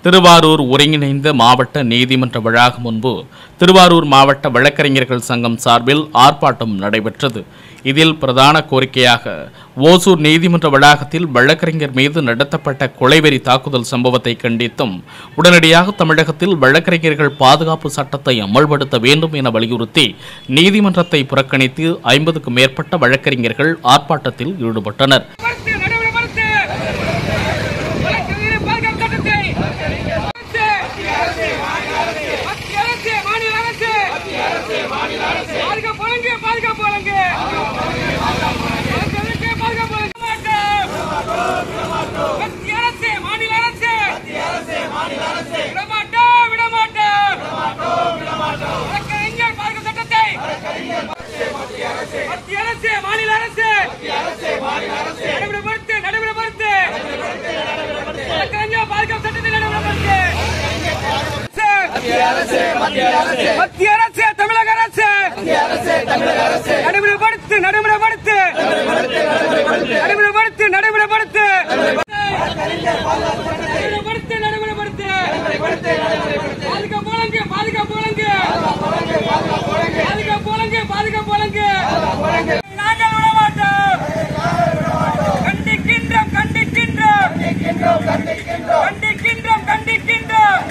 திருவாரூர் ஒருங்கிணைந்த மாவட்ட நீதிமன்ற வளாகம் முன்பு திருவாரூர் மாவட்ட வழக்கறிஞர்கள் சங்கம் சார்பில் ஆர்ப்பாட்டம் நடைபெற்றது. இதில் பிரதான கோரிக்கையாக ஓசூர் நீதிமன்ற வளாகத்தில் வழக்கறிஞர் மீது நடத்தப்பட்ட கொலைவெறி தாக்குதல் சம்பவத்தை கண்டித்தும் உடனடியாக தமிழகத்தில் வழக்கறிஞர்கள் பாதுகாப்பு சட்டத்தை அமல்படுத்த வேண்டும் என வலியுறுத்தி நீதிமன்றத்தை புறக்கணித்து 50க்கும் மேற்பட்ட வழக்கறிஞர்கள் ஆர்ப்பாட்டத்தில் ஈடுபட்டனர். மத்திய அரசு தமிழக அரசு நடைமுறைப்படுத்து நாங்கள் விடமாட்டோம். கண்டிக்கின்றோம்.